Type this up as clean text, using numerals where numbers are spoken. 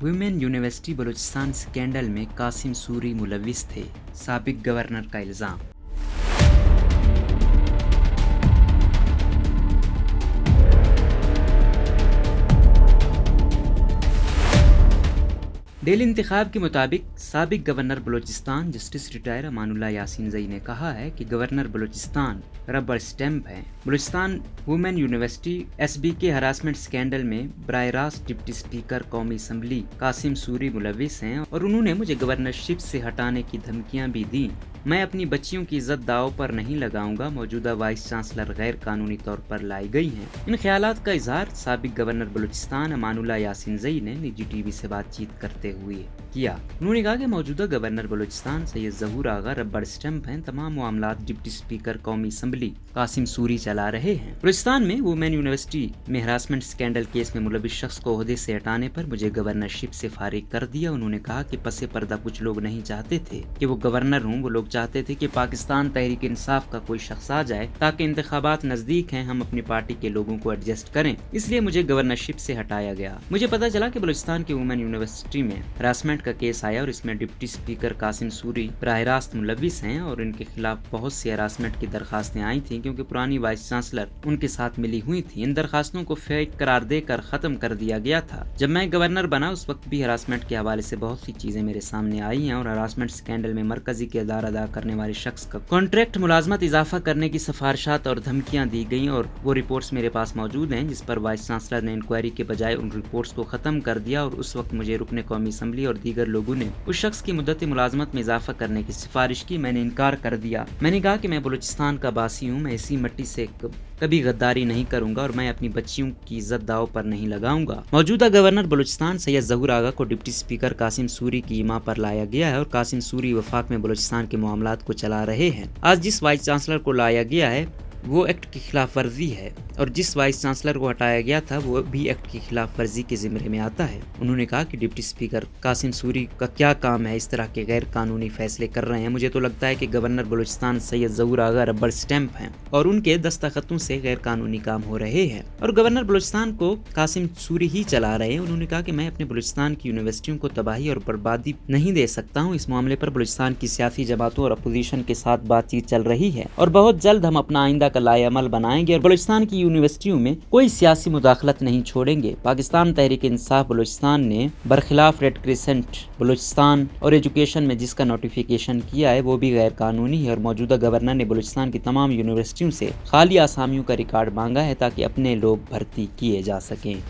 Women university Balochistan scandal में कासिम सूरी मुलविस थे, साबिक गवर्नर का इल्ज़ाम। डेली इंतखाब के मुताबिक साबिक governor Balochistan justice retire Amanullah Yasin जई ने कहा है कि गवर्नर बलूचिस्तान रबर स्टैंप हैं। Balochistan women university SBK harassment scandal में बराह रास्त डिप्टी स्पीकर कौमी असम्बली कासिम सूरी मुलविस हैं और उन्होंने मुझे गवर्नरशिप से हटाने की धमकियां भी दी। मैं अपनी बच्चियों की इज्जत दांव पर नहीं लगाऊंगा। मौजूदा वाइस चांसलर गैर कानूनी तौर पर लाई गई हैं। इन ख्यालात का इजहार साबिक गवर्नर बलूचिस्तान अमानुल्लाह यासीन जई ने निजी TV से बातचीत करते हुए किया। उन्होंने कहा कि मौजूदा गवर्नर बलूचिस्तान सैयद ज़हूर आगा रबर स्टैंप हैं। तमाम मामलात डिप्टी स्पीकर कौमी असम्बली कासिम सूरी चला रहे हैं। बलूचिस्तान में वुमेन यूनिवर्सिटी में हरासमेंट स्कैंडल केस में मुलविस शख्स को ओहदे से हटाने पर मुझे गवर्नरशिप से फारिग कर दिया। उन्होंने कहा कि पसे पर्दा कुछ लोग नहीं चाहते थे कि वो गवर्नर हूँ, वो लोग चाहते थे कि पाकिस्तान तहरीक इंसाफ का कोई शख्स आ जाए ताकि इंतखाबात नजदीक हैं, हम अपनी पार्टी के लोगों को एडजस्ट करें, इसलिए मुझे गवर्नरशिप से हटाया गया। मुझे पता चला कि बलूचिस्तान की वुमेन यूनिवर्सिटी में हरासमेंट का केस आया और इसमें डिप्टी स्पीकर कासिम सूरी बराह रास्त मुलविस हैं और इनके खिलाफ बहुत सी हरासमेंट की दरखास्तें आई थी क्योंकि पुरानी वाइस चांसलर उनके साथ मिली हुई थी। इन दरखास्तों को फेक करार देकर खत्म कर दिया गया था। जब मैं गवर्नर बना उस वक्त भी हरासमेंट के हवाले से बहुत सी चीजें मेरे सामने आई हैं और हरासमेंट स्कैंडल में मरकजी किरदार अदा करने वाले शख्स का कॉन्ट्रैक्ट मुलाजमत इजाफा करने की सिफारिशात और धमकियां दी गई और वो रिपोर्ट्स मेरे पास मौजूद हैं, जिस पर वाइस चांसलर ने इंक्वायरी के बजाय उन रिपोर्ट्स को खत्म कर दिया और उस वक्त मुझे रुकने कौमी असम्बली और दीगर लोगों ने उस शख्स की मुद्दत मुलाजमत में इजाफा करने की सिफारिश की। मैंने इनकार कर दिया। मैंने कहा कि मैं बलूचिस्तान का बासी हूँ, मैं इसी मिट्टी से कभी गद्दारी नहीं करूंगा और मैं अपनी बच्चियों की इज्जत दाव पर नहीं लगाऊंगा। मौजूदा गवर्नर बलूचिस्तान सैयद ज़हूर आगा को डिप्टी स्पीकर कासिम सूरी की इमा पर लाया गया है और कासिम सूरी वफाक में बलूचिस्तान के मामलात को चला रहे हैं। आज जिस वाइस चांसलर को लाया गया है वो एक्ट की खिलाफ वर्जी है और जिस वाइस चांसलर को हटाया गया था वो भी एक्ट की खिलाफ वर्जी के जिम्मे में आता है। उन्होंने कहा कि डिप्टी स्पीकर कासिम सूरी का क्या काम है इस तरह के गैर कानूनी फैसले कर रहे हैं। मुझे तो लगता है कि गवर्नर बलूचिस्तान सैयद ज़हूर आगा रबर स्टैंप हैं और उनके दस्तखतों से गैर कानूनी काम हो रहे हैं और गवर्नर बलूचिस्तान को कासिम सूरी ही चला रहे हैं। उन्होंने कहा कि मैं अपने बलूचिस्तान की यूनिवर्सिटियों को तबाही और बर्बादी नहीं दे सकता हूँ। इस मामले पर बलूचिस्तान की सियासी जमातों और अपोजिशन के साथ बातचीत चल रही है और बहुत जल्द हम अपना आइंदा का लाएअमल बनाएंगे और बलूचिस्तान की यूनिवर्सिटियों में कोई सियासी मुदाखलत नहीं छोड़ेंगे। पाकिस्तान तहरीक इंसाफ बलूचिस्तान ने बरखिलाफ रेड क्रिसेंट बलूचिस्तान और एजुकेशन में जिसका नोटिफिकेशन किया है वो भी गैर कानूनी है और मौजूदा गवर्नर ने बलूचिस्तान की तमाम यूनिवर्सिटियों से खाली आसामियों का रिकॉर्ड मांगा है ताकि अपने लोग भर्ती किए जा सकें।